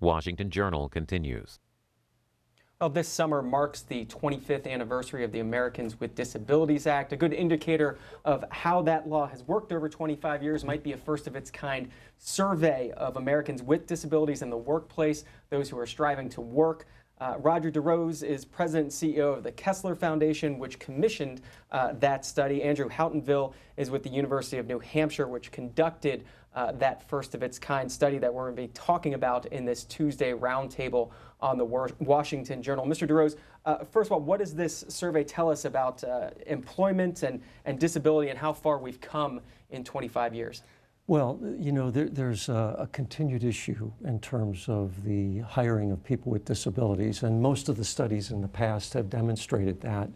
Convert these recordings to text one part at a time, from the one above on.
Washington Journal continues. Well, this summer marks the 25th anniversary of the Americans with Disabilities Act. A good indicator of how that law has worked over 25 years might be a first of its kind survey of Americans with disabilities in the workplace, those who are striving to work. Roger DeRose is president and CEO of the Kessler Foundation, which commissioned that study. Andrew Houtenville is with the University of New Hampshire, which conducted that first of its kind study that we're going to be talking about in this Tuesday roundtable on the Washington Journal. Mr. DeRose, first of all, what does this survey tell us about employment and disability and how far we've come in 25 years? Well, you know, there's a continued issue in terms of the hiring of people with disabilities, and most of the studies in the past have demonstrated that.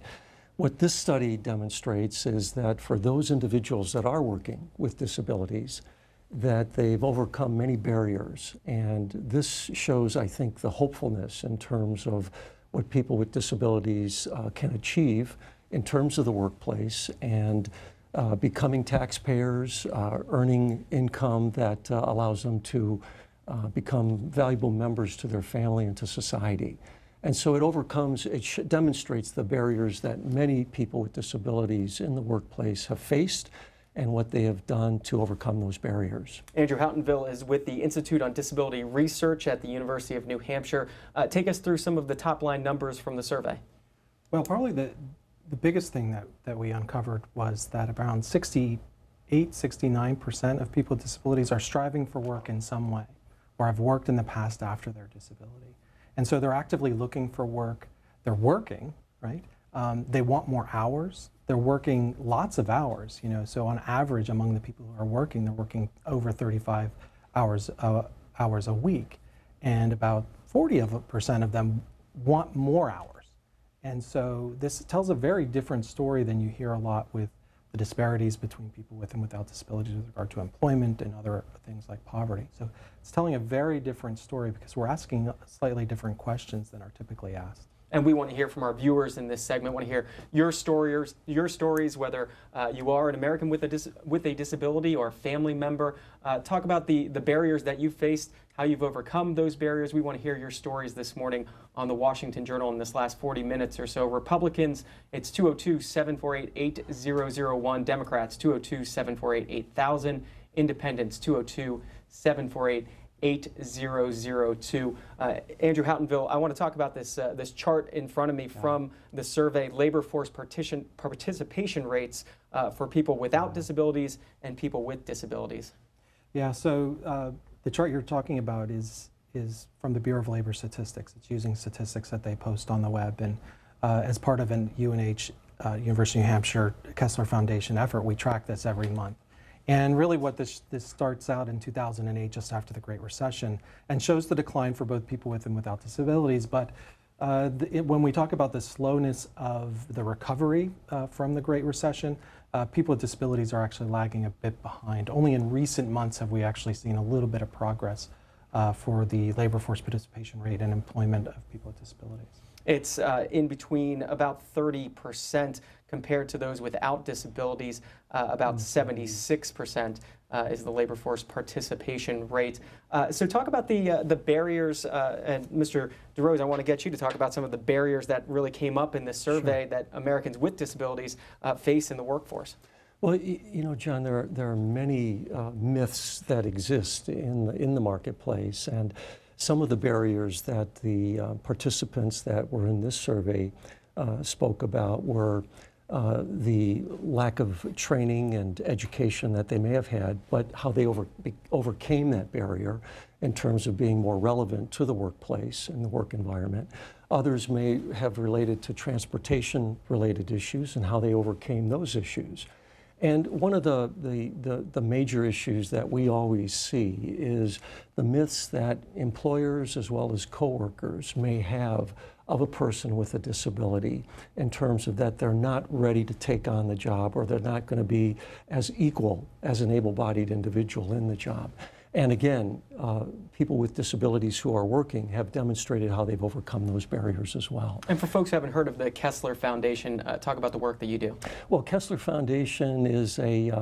What this study demonstrates is that for those individuals that are working with disabilities, that they've overcome many barriers, and this shows, I think, the hopefulness in terms of what people with disabilities can achieve in terms of the workplace and becoming taxpayers, earning income that allows them to become valuable members to their family and to society. And so it demonstrates the barriers that many people with disabilities in the workplace have faced and what they have done to overcome those barriers. Andrew Houtenville is with the Institute on Disability Research at the University of New Hampshire. Take us through some of the top line numbers from the survey. Well, probably the biggest thing that we uncovered was that around 69% of people with disabilities are striving for work in some way or have worked in the past after their disability. And so they're actively looking for work. They're working, right? They want more hours. They're working lots of hours, you know, so on average among the people who are working, they're working over 35 hours a week. And about 40% of them want more hours. And so this tells a very different story than you hear a lot with the disparities between people with and without disabilities with regard to employment and other things like poverty. So it's telling a very different story because we're asking slightly different questions than are typically asked. And we want to hear from our viewers in this segment. We want to hear your stories, whether you are an American with a disability or a family member. Talk about the barriers that you faced, how you've overcome those barriers. We want to hear your stories this morning on the Washington Journal in this last 40 minutes or so. Republicans, it's 202-748-8001. Democrats, 202-748-8000. Independents, 202-748-8002. Andrew Houtenville, I want to talk about this chart in front of me from the survey, labor force participation rates for people without disabilities and people with disabilities. Yeah, so the chart you're talking about is from the Bureau of Labor Statistics. It's using statistics that they post on the web, and as part of an UNH, University of New Hampshire Kessler Foundation effort, we track this every month. And really what this starts out in 2008, just after the Great Recession, and shows the decline for both people with and without disabilities. But when we talk about the slowness of the recovery from the Great Recession, people with disabilities are actually lagging a bit behind. Only in recent months have we actually seen a little bit of progress for the labor force participation rate and employment of people with disabilities. It's in between about 30% compared to those without disabilities. About 76% is the labor force participation rate. So talk about the barriers, and Mr. DeRose, I want to get you to talk about some of the barriers that really came up in this survey that Americans with disabilities face in the workforce. Well, you know, John, there are many myths that exist in the marketplace, and some of the barriers that the participants that were in this survey spoke about were the lack of training and education that they may have had, but how they overcame that barrier in terms of being more relevant to the workplace and the work environment. Others may have related to transportation-related issues and how they overcame those issues. And one of the major issues that we always see is the myths that employers as well as coworkers may have of a person with a disability in terms of that they're not ready to take on the job or they're not going to be as equal as an able-bodied individual in the job. And again, people with disabilities who are working have demonstrated how they've overcome those barriers as well. And for folks who haven't heard of the Kessler Foundation, talk about the work that you do. Well, Kessler Foundation is a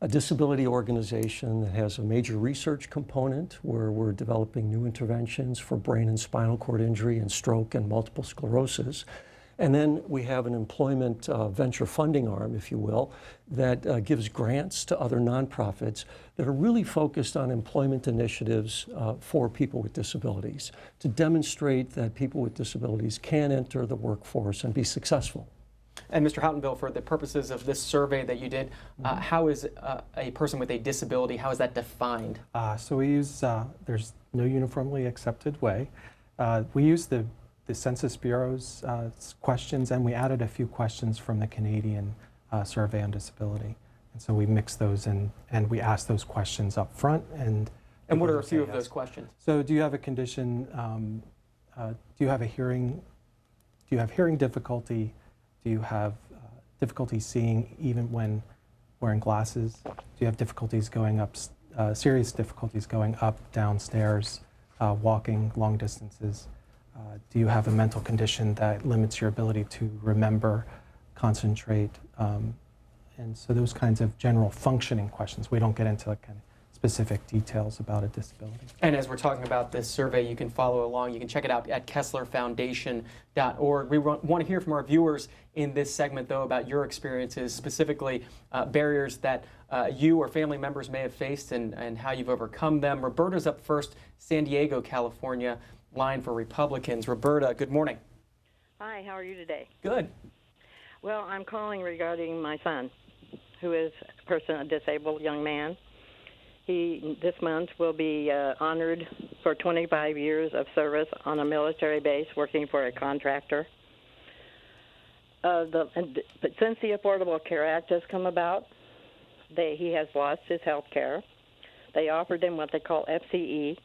disability organization that has a major research component where we're developing new interventions for brain and spinal cord injury and stroke and multiple sclerosis. And then we have an employment venture funding arm, if you will, that gives grants to other nonprofits that are really focused on employment initiatives for people with disabilities to demonstrate that people with disabilities can enter the workforce and be successful. And Mr. Houtenville, for the purposes of this survey that you did, how is a person with a disability, how is that defined? So we use, there's no uniformly accepted way. We use the Census Bureau's questions, and we added a few questions from the Canadian Survey on Disability. And so we mix those in, and we ask those questions up front. And what are a few of those questions? So do you have a condition, do you have a hearing, do you have hearing difficulty? Do you have difficulty seeing even when wearing glasses? Do you have difficulties going up, serious difficulties going up, downstairs, walking long distances? Do you have a mental condition that limits your ability to remember, concentrate? And so those kinds of general functioning questions. We don't get into like kind of specific details about a disability. And as we're talking about this survey, you can follow along. You can check it out at kesslerfoundation.org. We want to hear from our viewers in this segment, though, about your experiences, specifically barriers that you or family members may have faced and how you've overcome them. Roberta's up first, San Diego, California. Line for Republicans. Roberta, good morning. Hi, how are you today? Good. Well, I'm calling regarding my son, who is a disabled young man. He, this month, will be honored for 25 years of service on a military base working for a contractor. But since the Affordable Care Act has come about, he has lost his health care. They offered him what they call FCE,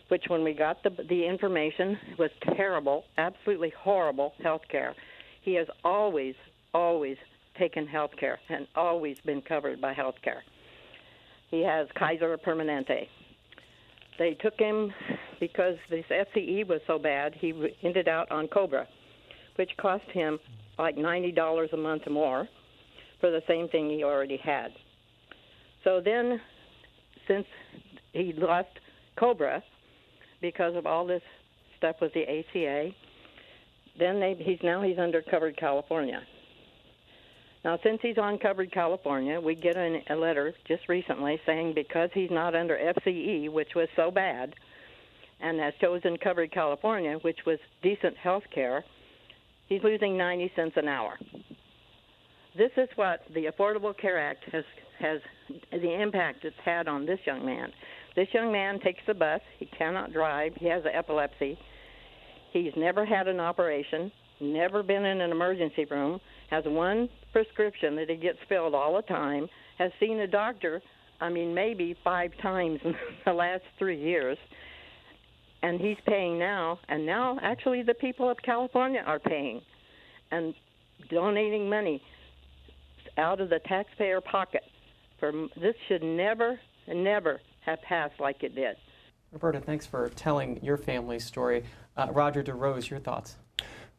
which when we got the information was terrible, absolutely horrible health care. He has always taken health care and always been covered by health care. He has Kaiser Permanente. They took him because this FCE was so bad, he ended out on COBRA, which cost him like $90 a month or more for the same thing he already had. So then, since he lost COBRA, because of all this stuff with the ACA, then he's under Covered California. Now, since he's on Covered California, we get a letter just recently saying because he's not under FCE, which was so bad, and has chosen Covered California, which was decent health care, he's losing 90 cents an hour. This is what the Affordable Care Act has the impact it's had on this young man. This young man takes the bus. He cannot drive. He has epilepsy. He's never had an operation, never been in an emergency room, has one prescription that he gets filled all the time, has seen a doctor, maybe 5 times in the last 3 years, and he's paying now. And now, actually, the people of California are paying and donating money out of the taxpayer pocket. This should never have passed like it did. Roberta, thanks for telling your family's story. Roger DeRose, your thoughts?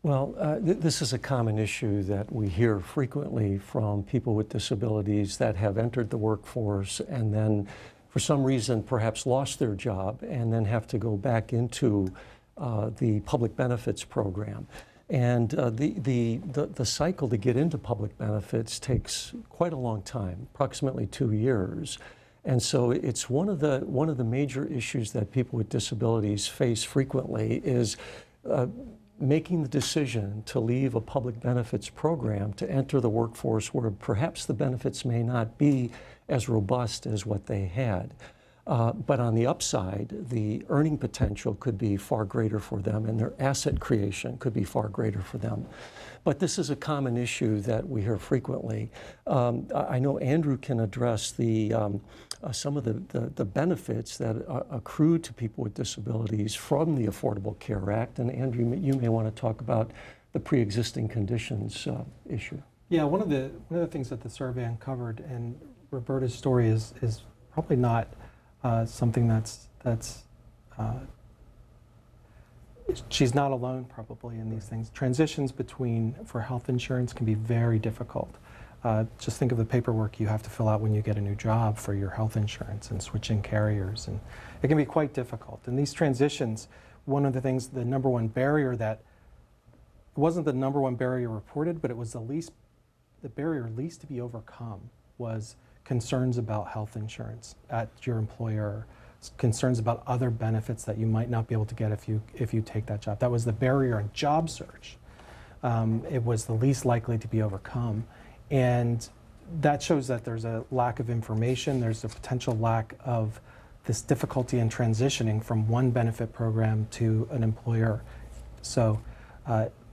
Well, this is a common issue that we hear frequently from people with disabilities that have entered the workforce and then for some reason perhaps lost their job and then have to go back into the public benefits program. And the cycle to get into public benefits takes quite a long time, approximately 2 years. And so it's one of the major issues that people with disabilities face frequently is making the decision to leave a public benefits program to enter the workforce where perhaps the benefits may not be as robust as what they had. But on the upside, the earning potential could be far greater for them and their asset creation could be far greater for them. But this is a common issue that we hear frequently. I know Andrew can address some of the benefits that accrue to people with disabilities from the Affordable Care Act. And Andrew, you may want to talk about the pre-existing conditions issue. Yeah, one of the things that the survey uncovered, and Roberta's story is probably not something that's she's not alone probably in these things. Transitions for health insurance can be very difficult. Just think of the paperwork you have to fill out when you get a new job for your health insurance and switching carriers, and it can be quite difficult. And these transitions, one of the things, the number one barrier that wasn't the number one barrier reported, but it was the barrier least to be overcome was concerns about health insurance at your employer, concerns about other benefits that you might not be able to get if you take that job. That was the barrier in job search. It was the least likely to be overcome. And that shows that there's a lack of information, there's a potential lack of this difficulty in transitioning from one benefit program to an employer. So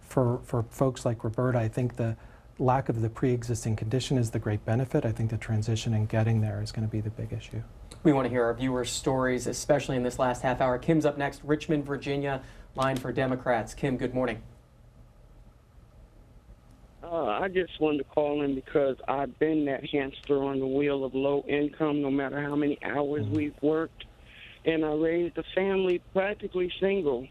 for folks like Roberta, I think the lack of the pre-existing condition is the great benefit. I think the transition and getting there is going to be the big issue. We want to hear our viewers' stories, especially in this last half hour. Kim's up next, Richmond, Virginia, line for Democrats. Kim, good morning. I just wanted to call in because I've been that hamster on the wheel of low income, no matter how many hours we've worked. And I raised a family practically single.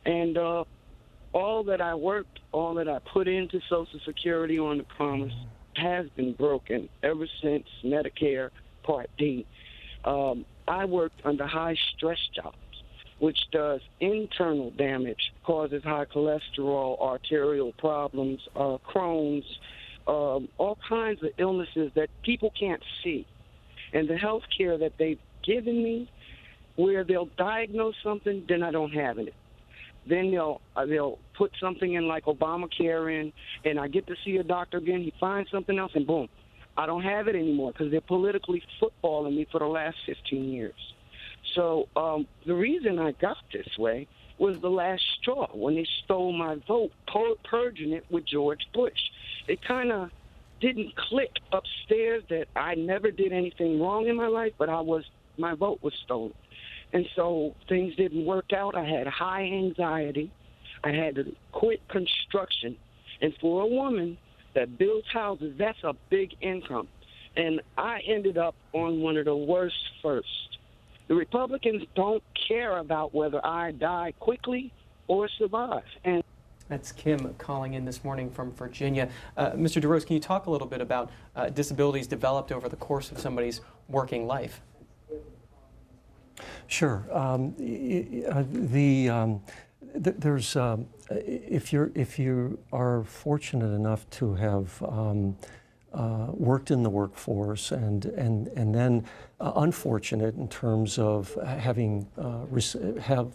And all that I worked, all that I put into Social Security on the promise has been broken ever since Medicare Part D. I worked under high-stress jobs, which does internal damage, causes high cholesterol, arterial problems, Crohn's, all kinds of illnesses that people can't see. And the health care that they've given me, where they'll diagnose something, then I don't have it. Then they'll put something in like Obamacare in, and I get to see a doctor again, he finds something else, and boom, I don't have it anymore because they're politically footballing me for the last 15 years. So the reason I got this way was the last straw when they stole my vote, purging it with George Bush. It kind of didn't click upstairs that I never did anything wrong in my life, but my vote was stolen. And so things didn't work out. I had high anxiety. I had to quit construction. And for a woman that builds houses, that's a big income. And I ended up on one of the worst first. The Republicans don't care about whether I die quickly or survive. And that's Kim calling in this morning from Virginia. Mr. DeRose, can you talk a little bit about disabilities developed over the course of somebody's working life? Sure. There's if you are fortunate enough to have worked in the workforce and then unfortunate in terms of having have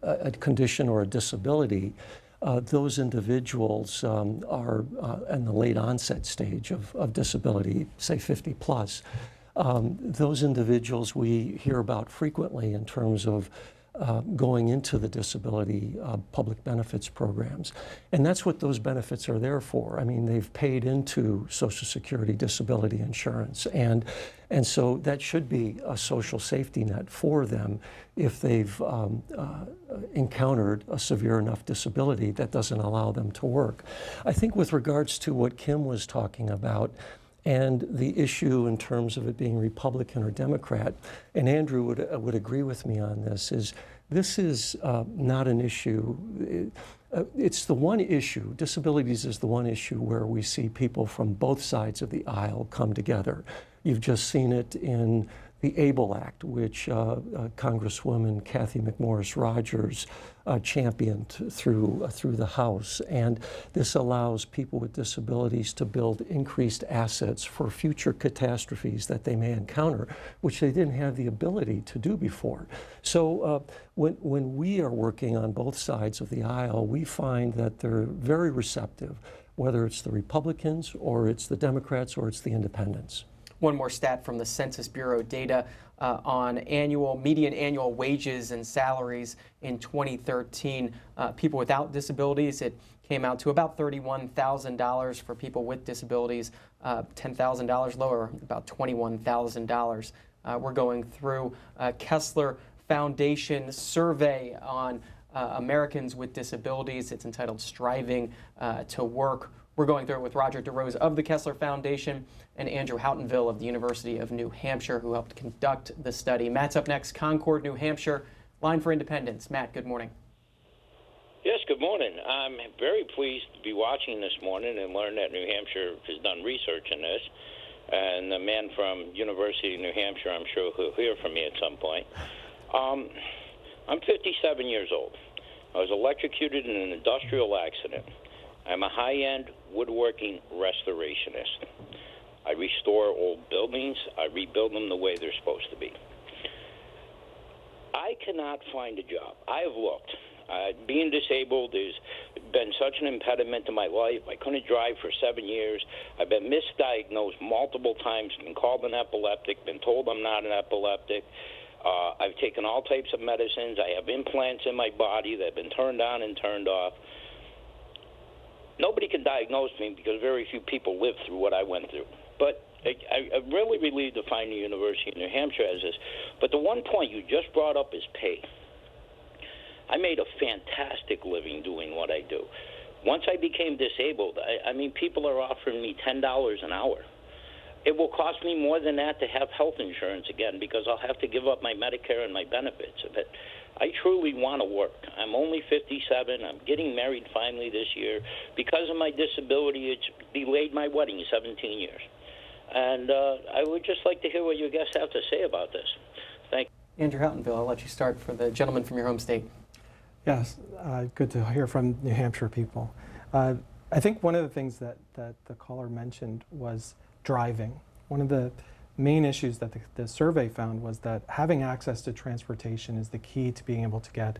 a condition or a disability, those individuals are in the late onset stage of disability, say 50 plus. Those individuals we hear about frequently in terms of going into the disability public benefits programs. And that's what those benefits are there for. I mean, they've paid into Social Security disability insurance. And so that should be a social safety net for them if they've encountered a severe enough disability that doesn't allow them to work. I think with regards to what Kim was talking about, and the issue in terms of it being Republican or Democrat, and Andrew would agree with me on this is not an issue. It's the one issue, disabilities is the one issue where we see people from both sides of the aisle come together. You've just seen it in the ABLE Act, which Congresswoman Kathy McMorris Rogers championed through the House. And this allows people with disabilities to build increased assets for future catastrophes that they may encounter, which they didn't have the ability to do before. So when we are working on both sides of the aisle, we find that they're very receptive, whether it's the Republicans or it's the Democrats or it's the independents. One more stat from the Census Bureau data on median annual wages and salaries in 2013. People without disabilities, it came out to about $31,000 for people with disabilities, $10,000 lower, about $21,000. We're going through Kessler Foundation survey on Americans with disabilities. It's entitled Striving to Work We're going through it with Roger DeRose of the Kessler Foundation and Andrew Houtenville of the University of New Hampshire, who helped conduct the study. Matt's up next, Concord, New Hampshire. Line for Independence. Matt, good morning. Yes, good morning. I'm very pleased to be watching this morning and learn that New Hampshire has done research in this. And the man from University of New Hampshire, I'm sure he'll hear from me at some point. I'm 57 years old. I was electrocuted in an industrial accident. I'm a high-end woodworking restorationist. I restore old buildings. I rebuild them the way they're supposed to be. I cannot find a job. I have looked. Being disabled has been such an impediment to my life. I couldn't drive for 7 years. I've been misdiagnosed multiple times, been called an epileptic, been told I'm not an epileptic. I've taken all types of medicines. I have implants in my body that have been turned on and turned off. Nobody can diagnose me because very few people live through what I went through. But I'm really relieved to find the University of New Hampshire has this. But the one point you just brought up is pay. I made a fantastic living doing what I do. Once I became disabled, I mean, people are offering me $10 an hour. It will cost me more than that to have health insurance again because I'll have to give up my Medicare and my benefits. But I truly want to work. I'm only 57. I'm getting married finally this year. Because of my disability, it's delayed my wedding 17 years. And I would just like to hear what your guests have to say about this. Thank you. Andrew Houtenville, I'll let you start for the gentleman from your home state. Yes, good to hear from New Hampshire people. I think one of the things that the caller mentioned was driving. One of the main issues that the survey found was that having access to transportation is the key to being able to get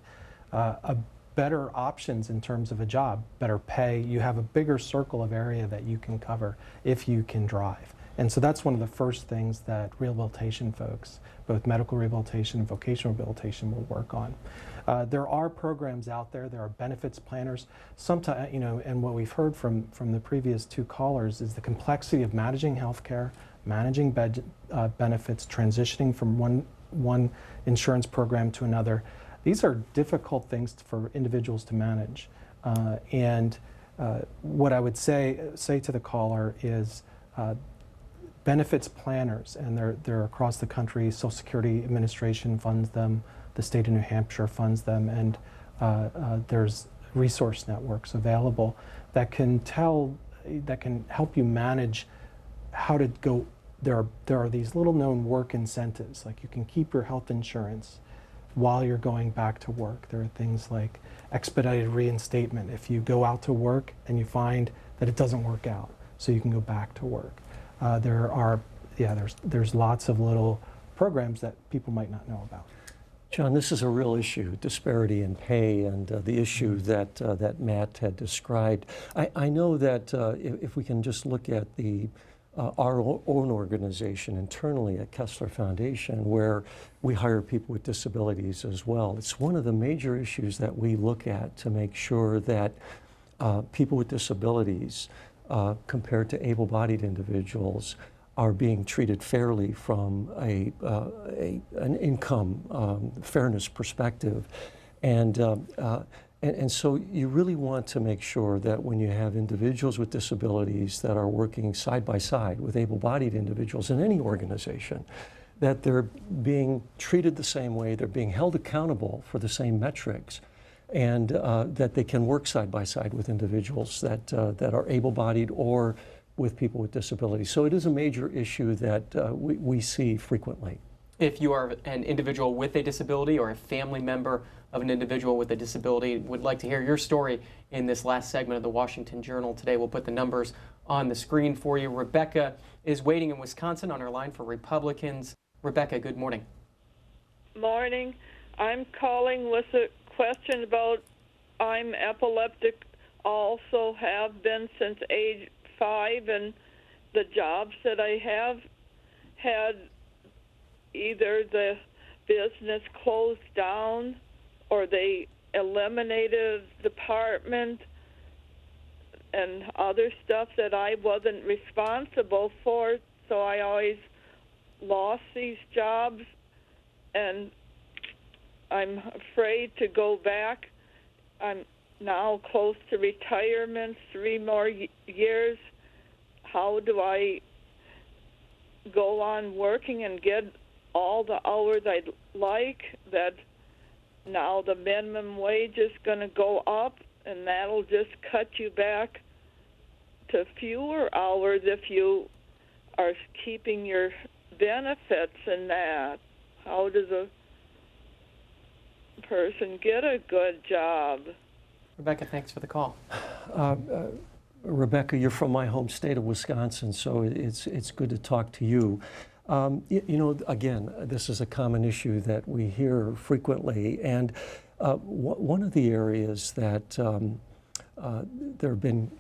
a better options in terms of a job, better pay. You have a bigger circle of area that you can cover if you can drive. And so that's one of the first things that rehabilitation folks, both medical rehabilitation and vocational rehabilitation, will work on. There are programs out there. There are benefits planners. Sometimes, you know, and what we've heard from the previous two callers is the complexity of managing healthcare, managing benefits, transitioning from one insurance program to another. These are difficult things for individuals to manage. What I would say to the caller is benefits planners, and they're across the country. Social Security Administration funds them. The state of New Hampshire funds them, and there's resource networks available that can help you manage how to go. There are these little known work incentives, like you can keep your health insurance while you're going back to work. There are things like expedited reinstatement if you go out to work and you find that it doesn't work out, so you can go back to work. There's lots of little programs that people might not know about. John, this is a real issue, disparity in pay, and the issue that Matt had described. I know that if we can just look at our own organization internally at Kessler Foundation, where we hire people with disabilities as well, it's one of the major issues that we look at to make sure that people with disabilities, compared to able-bodied individuals, are being treated fairly from an income fairness perspective. And so you really want to make sure that when you have individuals with disabilities that are working side by side with able-bodied individuals in any organization, that they're being treated the same way, they're being held accountable for the same metrics, and that they can work side by side with individuals that are able-bodied or with people with disabilities. So it is a major issue that we see frequently. If you are an individual with a disability or a family member of an individual with a disability, would like to hear your story in this last segment of the Washington Journal today. We'll put the numbers on the screen for you. Rebecca is waiting in Wisconsin on her line for Republicans. Rebecca, good morning. Morning. I'm calling with a question about I'm epileptic, also have been since age 5, and the jobs that I have had either the business closed down or they eliminated the department and other stuff that I wasn't responsible for, so I always lost these jobs, and I'm afraid to go back. I'm now close to retirement, 3 more years. How do I go on working and get all the hours I'd like? That now the minimum wage is going to go up, and that'll just cut you back to fewer hours if you are keeping your benefits and that. How does a person get a good job? Rebecca, thanks for the call. Rebecca, you're from my home state of Wisconsin, so it's good to talk to you. You know, again, this is a common issue that we hear frequently, and one of the areas that there have been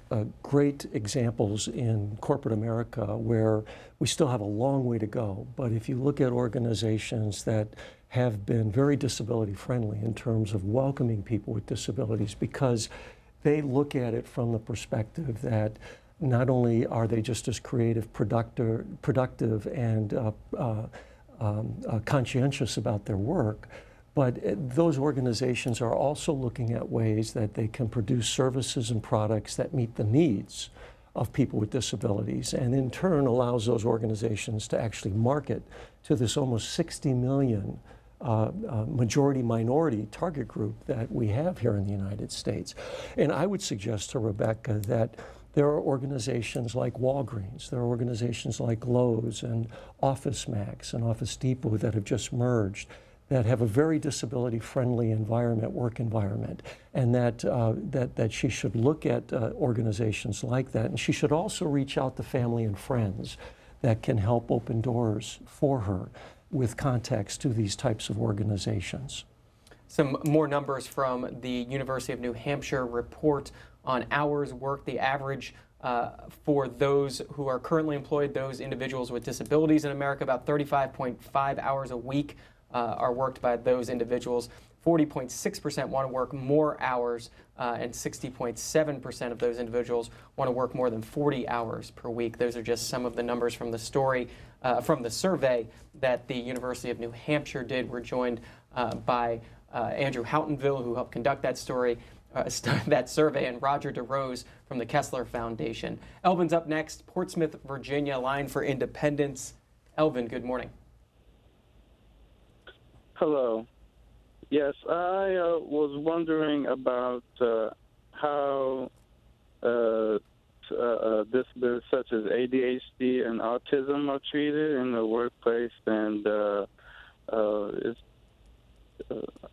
great examples in corporate America where we still have a long way to go, but if you look at organizations that have been very disability friendly in terms of welcoming people with disabilities, because they look at it from the perspective that not only are they just as creative, productive and conscientious about their work, but those organizations are also looking at ways that they can produce services and products that meet the needs of people with disabilities, and in turn allows those organizations to actually market to this almost 60 million majority-minority target group that we have here in the United States. And I would suggest to Rebecca that there are organizations like Walgreens, there are organizations like Lowe's and Office Max and Office Depot that have just merged, that have a very disability-friendly environment, work environment, and that she should look at organizations like that, and she should also reach out to family and friends that can help open doors for her with contacts to these types of organizations. Some more numbers from the University of New Hampshire report on hours worked. The average for those who are currently employed, those individuals with disabilities in America, about 35.5 hours a week are worked by those individuals. 40.6% want to work more hours, and 60.7% of those individuals want to work more than 40 hours per week. Those are just some of the numbers from the story, from the survey that the University of New Hampshire did. We're joined by Andrew Houtenville, who helped conduct that story, that survey, and Roger DeRose from the Kessler Foundation. Elvin's up next, Portsmouth, Virginia, line for independence. Elvin, good morning. Hello. Yes, I was wondering about how disabilities such as ADHD and autism are treated in the workplace, and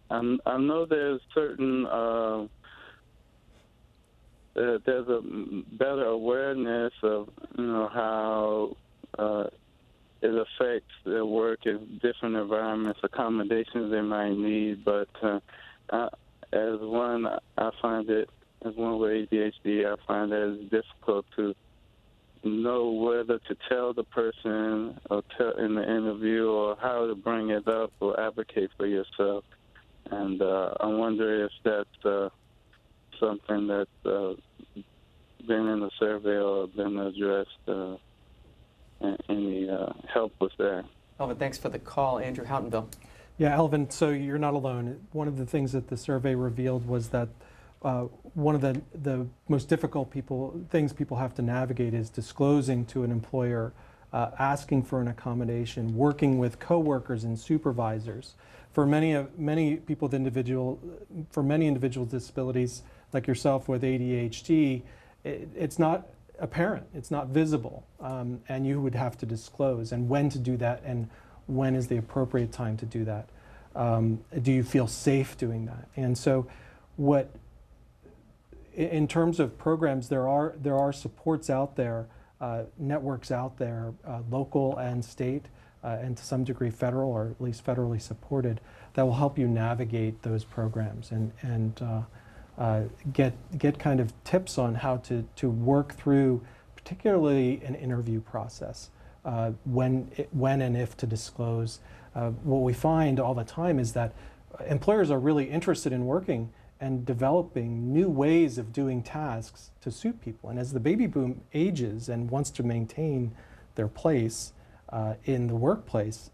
I know there's certain there's a better awareness of how it affects their work in different environments, accommodations they might need. But as one with ADHD, I find that it's difficult to know whether to tell the person or tell in the interview or how to bring it up or advocate for yourself. And I wonder if that's something that's been in the survey or been addressed. Any help with that. Elvin, thanks for the call. Andrew Houtenville. Yeah, Elvin, so you're not alone. One of the things that the survey revealed was that one of the most difficult things people have to navigate is disclosing to an employer, asking for an accommodation, working with coworkers and supervisors. For many individuals with disabilities like yourself with ADHD, it's not apparent, it's not visible, and you would have to disclose, and when to do that, and when is the appropriate time to do that. Do you feel safe doing that? And so in terms of programs, there are supports out there, networks out there, local and state, and to some degree federal, or at least federally supported, that will help you navigate those programs and get kind of tips on how to work through, particularly an interview process, when and if to disclose. What we find all the time is that employers are really interested in working and developing new ways of doing tasks to suit people. And as the baby boom ages and wants to maintain their place in the workplace,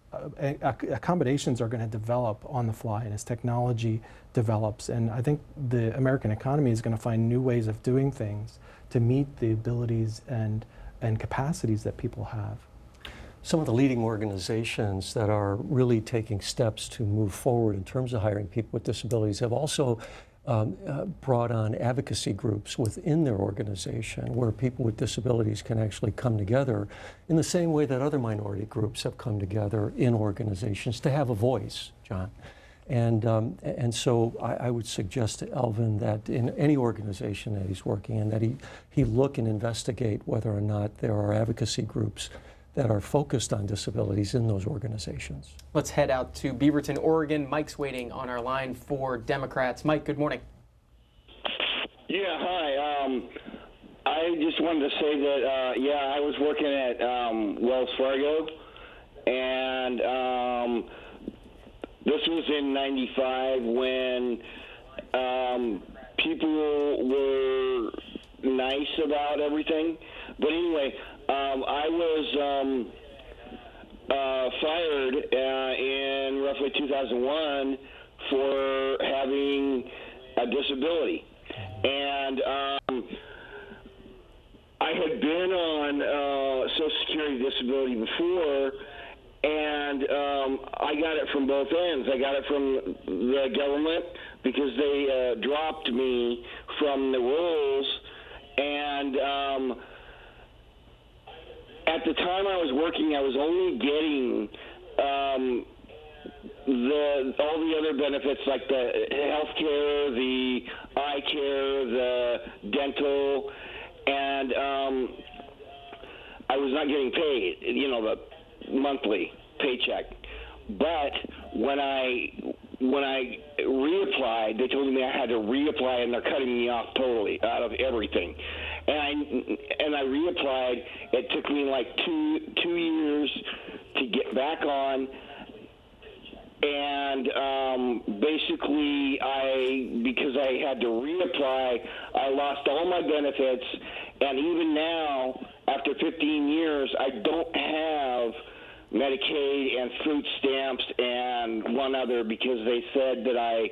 accommodations are going to develop on the fly and as technology develops. And I think the American economy is going to find new ways of doing things to meet the abilities and capacities that people have. Some of the leading organizations that are really taking steps to move forward in terms of hiring people with disabilities have also brought on advocacy groups within their organization where people with disabilities can actually come together in the same way that other minority groups have come together in organizations to have a voice, John. And so I would suggest to Elvin that in any organization that he's working in, that he look and investigate whether or not there are advocacy groups that are focused on disabilities in those organizations. Let's head out to Beaverton, Oregon. Mike's waiting on our line for Democrats. Mike, good morning. Yeah, hi. I just wanted to say that, I was working at Wells Fargo, and this was in '95 when people were nice about everything. But anyway, I was fired in roughly 2001 for having a disability. And I had been on Social Security disability before, and I got it from both ends. I got it from the government because they dropped me from the rolls, and at the time I was working, I was only getting all the other benefits like the health care, the eye care, the dental, and I was not getting paid, the monthly paycheck. But when I reapplied, they told me I had to reapply, and they're cutting me off totally out of everything. And I reapplied. It took me like two years to get back on. And basically, because I had to reapply, I lost all my benefits. And even now, after 15 years, I don't have Medicaid and food stamps and one other because they said that I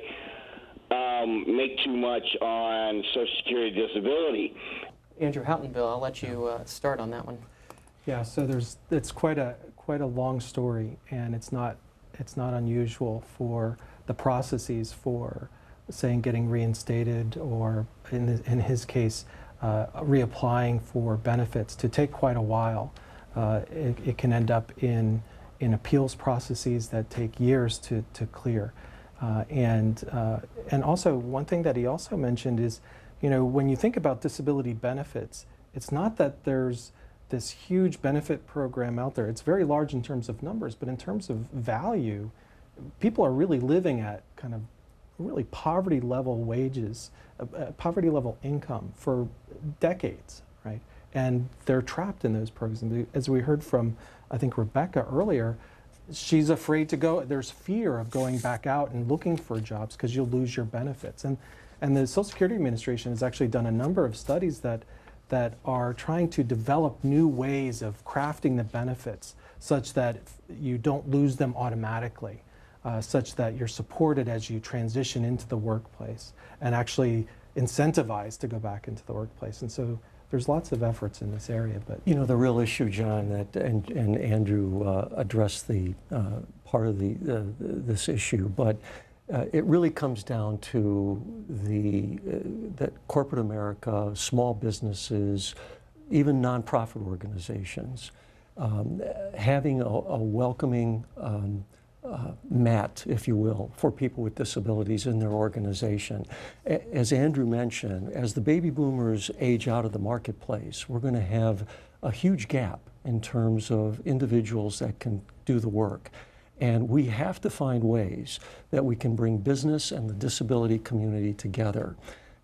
make too much on Social Security disability. Andrew Houtenville, I'll let you start on that one. Yeah, so it's quite a long story, and it's not unusual for the processes for, saying, getting reinstated, or in his case, reapplying for benefits to take quite a while. It can end up in appeals processes that take years to clear. And also, one thing that he also mentioned is, when you think about disability benefits, it's not that there's this huge benefit program out there. It's very large in terms of numbers, but in terms of value, people are really living at kind of really poverty level wages, poverty level income for decades, right? And they're trapped in those programs. As we heard from, I think, Rebecca earlier, she's afraid to go. There's fear of going back out and looking for jobs because you'll lose your benefits. And the Social Security Administration has actually done a number of studies that are trying to develop new ways of crafting the benefits such that you don't lose them automatically, such that you're supported as you transition into the workplace and actually incentivized to go back into the workplace. And so there's lots of efforts in this area. But the real issue, John, and Andrew addressed the part of this issue, but it really comes down to that corporate America, small businesses, even nonprofit organizations, having a welcoming mat, if you will, for people with disabilities in their organization. As Andrew mentioned, as the baby boomers age out of the marketplace, we're going to have a huge gap in terms of individuals that can do the work. And we have to find ways that we can bring business and the disability community together.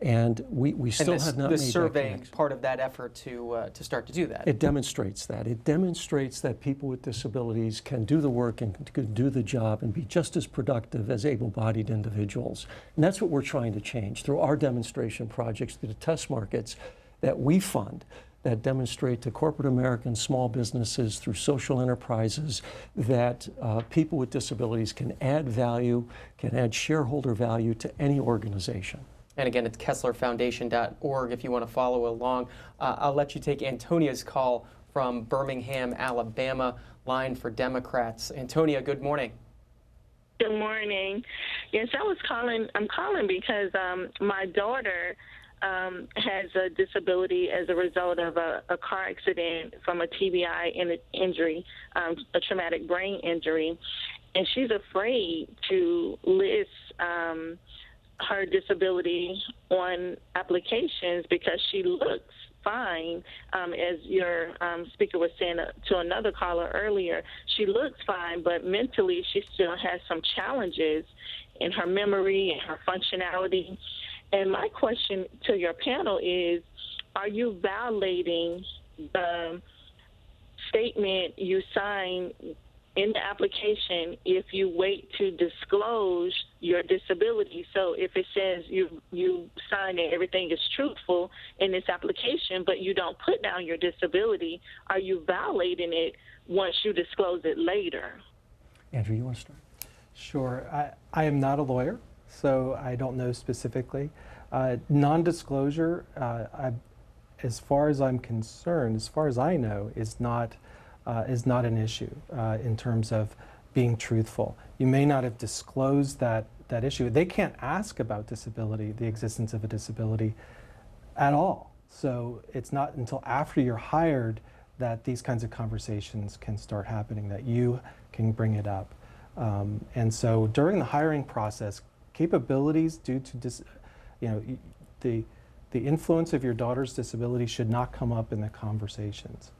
And we still have not made that connection. This survey, part of that effort to start to do that. It demonstrates that. It demonstrates that people with disabilities can do the work and can do the job and be just as productive as able-bodied individuals. And that's what we're trying to change through our demonstration projects, through the test markets that we fund, that demonstrate to corporate Americans, small businesses, through social enterprises, that people with disabilities can add value, can add shareholder value to any organization. And again, it's KesslerFoundation.org if you want to follow along. I'll let you take Antonia's call from Birmingham, Alabama, line for Democrats. Antonia, good morning. Good morning. Yes, I'm calling because my daughter has a disability as a result of a car accident from a TBI injury, a traumatic brain injury, and she's afraid to list her disability on applications because she looks fine. As your speaker was saying to another caller earlier, she looks fine, but mentally she still has some challenges in her memory and her functionality. And my question to your panel is, are you violating the statement you sign in the application if you wait to disclose your disability? So if it says you sign that everything is truthful in this application, but you don't put down your disability, are you violating it once you disclose it later? Andrew, you want to start? Sure. I am not a lawyer, so I don't know specifically. Non-disclosure, as far as I'm concerned, as far as I know, is not an issue in terms of being truthful. You may not have disclosed that issue. They can't ask about disability, the existence of a disability, at all. So it's not until after you're hired that these kinds of conversations can start happening, that you can bring it up. And so during the hiring process, capabilities due to the influence of your daughter's disability should not come up in the conversations.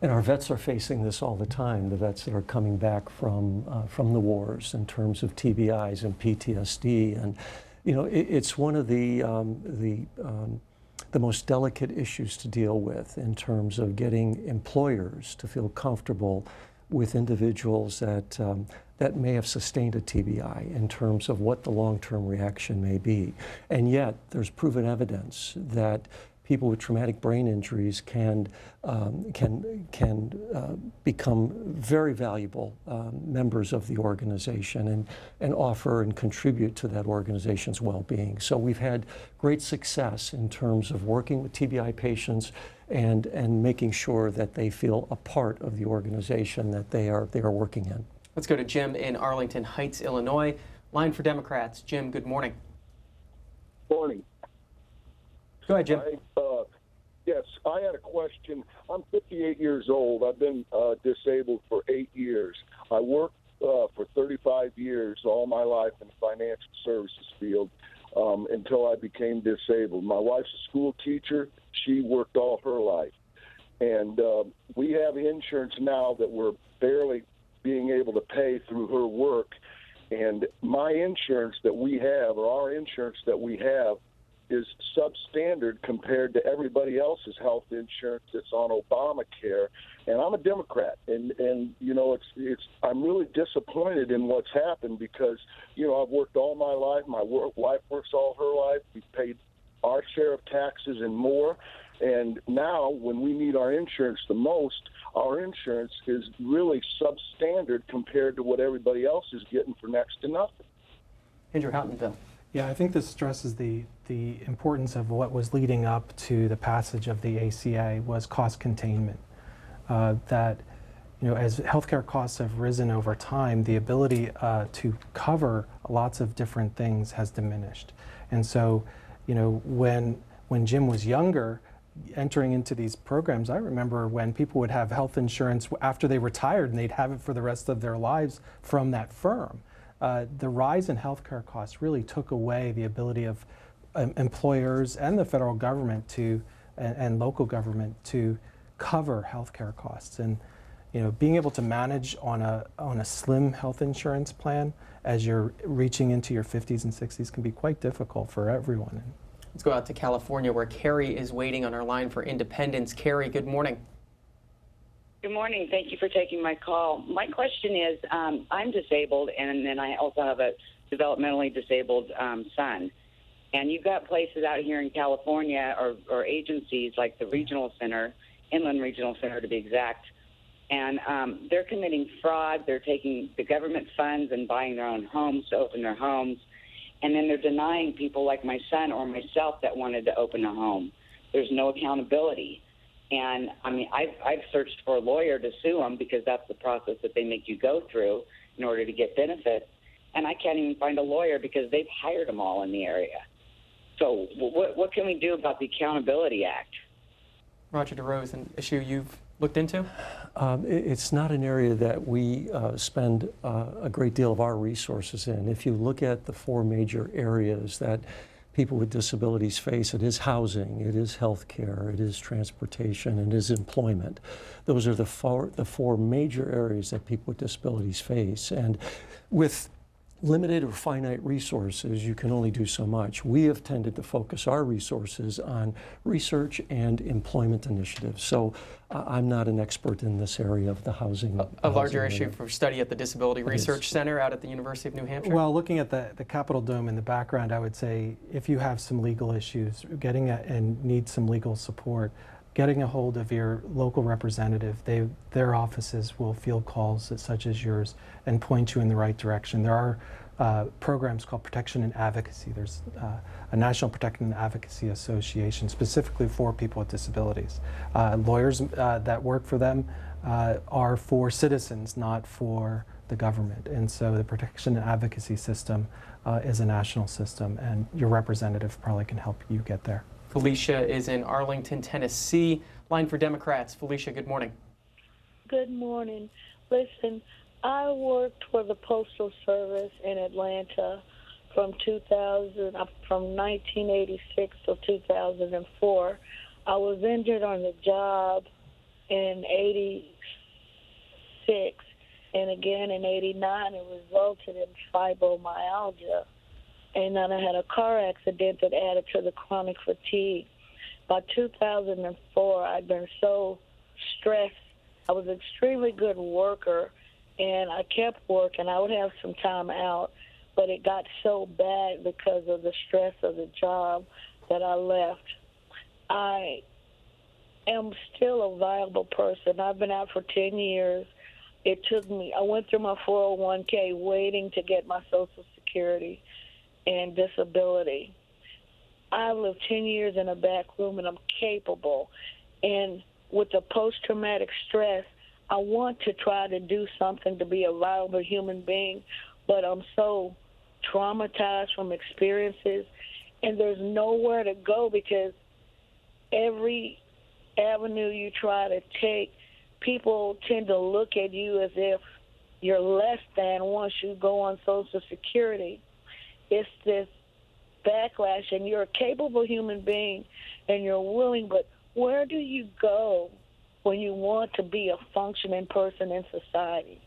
And our vets are facing this all the time, the vets that are coming back from the wars in terms of TBIs and PTSD. And, it's one of the most delicate issues to deal with in terms of getting employers to feel comfortable with individuals that may have sustained a TBI in terms of what the long-term reaction may be. And yet, there's proven evidence that people with traumatic brain injuries can become very valuable members of the organization and offer and contribute to that organization's well-being. So we've had great success in terms of working with TBI patients and making sure that they feel a part of the organization that they are working in. Let's go to Jim in Arlington Heights, Illinois. Line for Democrats. Jim, good morning. Morning. Go ahead, Jim. Yes, I had a question. I'm 58 years old. I've been disabled for 8 years. I worked for 35 years, all my life, in the financial services field until I became disabled. My wife's a school teacher. She worked all her life. And we have insurance now that we're barely being able to pay through her work. And my insurance that we have, or our insurance that we have, is substandard compared to everybody else's health insurance that's on Obamacare. And I'm a Democrat, and I'm really disappointed in what's happened because I've worked all my life. My wife works all her life. We've paid our share of taxes and more. And now, when we need our insurance the most, our insurance is really substandard compared to what everybody else is getting for next to nothing. Andrew Houtenville. Yeah, I think this stresses the importance of what was leading up to the passage of the ACA was cost containment. That, as healthcare costs have risen over time, the ability to cover lots of different things has diminished. And so, when Jim was younger, entering into these programs, I remember when people would have health insurance after they retired and they'd have it for the rest of their lives from that firm. The rise in healthcare costs really took away the ability of employers and the federal government and local government to cover healthcare costs. And being able to manage on a slim health insurance plan as you're reaching into your 50s and 60s can be quite difficult for everyone. Let's go out to California, where Carrie is waiting on our line for Independence. Carrie, good morning. Good morning. Thank you for taking my call. My question is, I'm disabled, and then I also have a developmentally disabled son. And you've got places out here in California or agencies like the Regional Center, Inland Regional Center to be exact, and they're committing fraud. They're taking the government funds and buying their own homes to open their homes, and then they're denying people like my son or myself that wanted to open a home. There's no accountability. And, I mean, I've searched for a lawyer to sue them because that's the process that they make you go through in order to get benefits, and I can't even find a lawyer because they've hired them all in the area. So what can we do about the Accountability Act? Roger DeRose, an issue you've looked into? It's not an area that we spend a great deal of our resources in. If you look at the four major areas that people with disabilities face, it is housing, it is health care, it is transportation, and it is employment. Those are the four major areas that people with disabilities face. And with limited or finite resources, you can only do so much. We have tended to focus our resources on research and employment initiatives. So I'm not an expert in this area of the housing. A larger issue for study at the Disability Research Center out at the University of New Hampshire? Well, looking at the Capitol Dome in the background, I would say if you have some legal issues, and need some legal support, getting a hold of your local representative. Their offices will field calls such as yours and point you in the right direction. There are programs called Protection and Advocacy. There's a National Protection and Advocacy Association specifically for people with disabilities. Lawyers that work for them are for citizens, not for the government. And so the Protection and Advocacy system is a national system, and your representative probably can help you get there. Felicia is in Arlington, Tennessee. Line for Democrats. Felicia, good morning. Good morning. Listen, I worked for the Postal Service in Atlanta from 1986 to 2004. I was injured on the job in 86 and again in 89. It resulted in fibromyalgia. And then I had a car accident that added to the chronic fatigue. By 2004, I'd been so stressed. I was an extremely good worker, and I kept working. I would have some time out, but it got so bad because of the stress of the job that I left. I am still a viable person. I've been out for 10 years. I went through my 401k waiting to get my Social Security and disability. I lived 10 years in a back room, and I'm capable. And with the post-traumatic stress, I want to try to do something to be a viable human being, but I'm so traumatized from experiences, and there's nowhere to go because every avenue you try to take, people tend to look at you as if you're less than once you go on Social Security. It's this backlash, and you're a capable human being, and you're willing, but where do you go when you want to be a functioning person in society?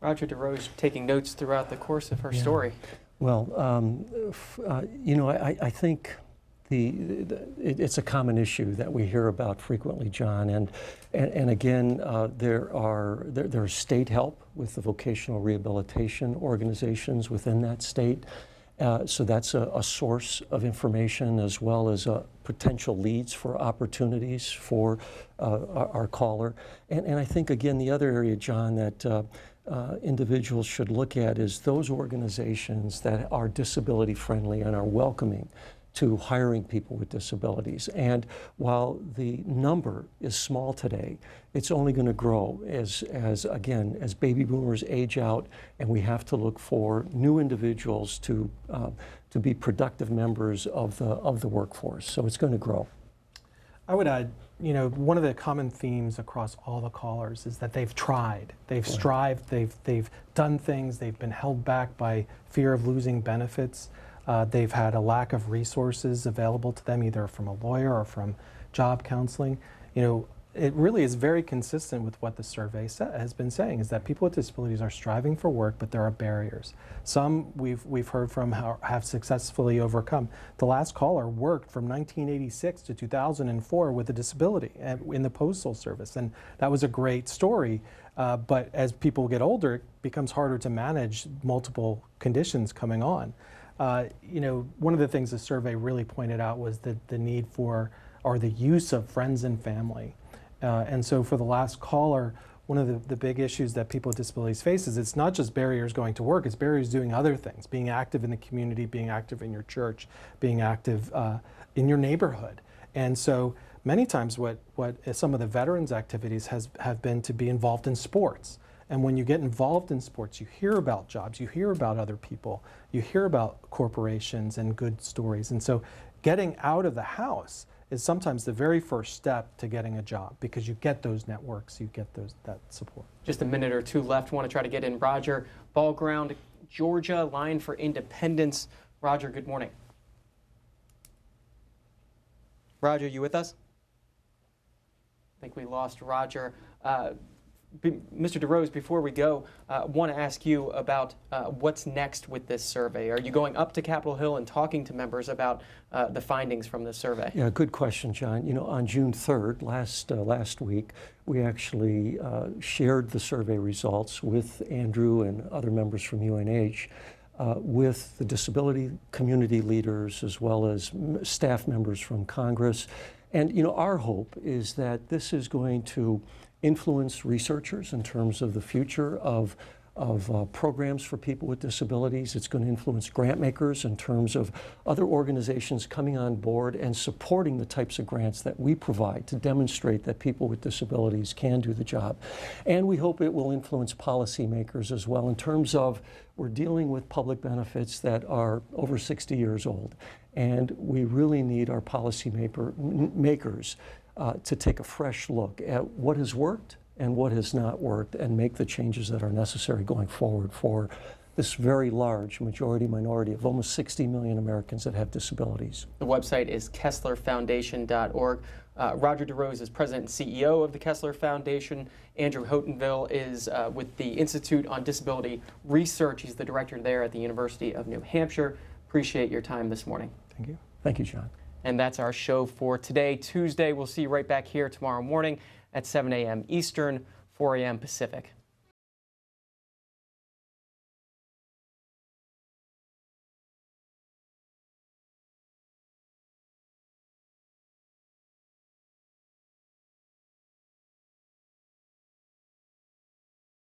Roger DeRose taking notes throughout the course of her story. Well, you know, I think it's a common issue that we hear about frequently, John, and again, there's state help with the vocational rehabilitation organizations within that state. So that's a source of information as well as potential leads for opportunities for our caller. And I think, again, the other area, John, that individuals should look at is those organizations that are disability friendly and are welcoming to hiring people with disabilities. And while the number is small today, it's only going to grow as baby boomers age out, and we have to look for new individuals to be productive members of the workforce. So it's going to grow. I would add, you know, one of the common themes across all the callers is that they've tried, they've strived, they've done things, they've been held back by fear of losing benefits. They've had a lack of resources available to them, either from a lawyer or from job counseling. You know, it really is very consistent with what the survey has been saying, is that people with disabilities are striving for work, but there are barriers. Some we've heard from have successfully overcome. The last caller worked from 1986 to 2004 with a disability in the Postal Service, and that was a great story. But as people get older, it becomes harder to manage multiple conditions coming on. One of the things the survey really pointed out was the need for, or the use of, friends and family. And so for the last caller, one of the big issues that people with disabilities face is it's not just barriers going to work, it's barriers doing other things, being active in the community, being active in your church, being active in your neighborhood. And so many times what some of the veterans' activities have been to be involved in sports. And when you get involved in sports, you hear about jobs, you hear about other people, you hear about corporations and good stories. And so getting out of the house is sometimes the very first step to getting a job, because you get those networks, you get that support. Just a minute or two left. Want to try to get in Roger, Ball Ground, Georgia, line for independence. Roger, good morning. Roger, you with us? I think we lost Roger. Mr. DeRose, before we go, want to ask you about what's next with this survey. Are you going up to Capitol Hill and talking to members about the findings from this survey? Yeah, good question, John. On June 3rd, last week, we actually shared the survey results with Andrew and other members from UNH, with the disability community leaders, as well as staff members from Congress. And our hope is that this is going to influence researchers in terms of the future of programs for people with disabilities. It's going to influence grant makers in terms of other organizations coming on board and supporting the types of grants that we provide to demonstrate that people with disabilities can do the job. And we hope it will influence policymakers as well in terms of, we're dealing with public benefits that are over 60 years old. And we really need our policymakers to take a fresh look at what has worked and what has not worked, and make the changes that are necessary going forward for this very large minority of almost 60 million Americans that have disabilities. The website is kesslerfoundation.org. Roger DeRose is president and CEO of the Kessler Foundation. Andrew Houtenville is with the Institute on Disability Research. He's the director there at the University of New Hampshire. Appreciate your time this morning. Thank you. Thank you, John. And that's our show for today, Tuesday. We'll see you right back here tomorrow morning at 7 a.m. Eastern, 4 a.m. Pacific.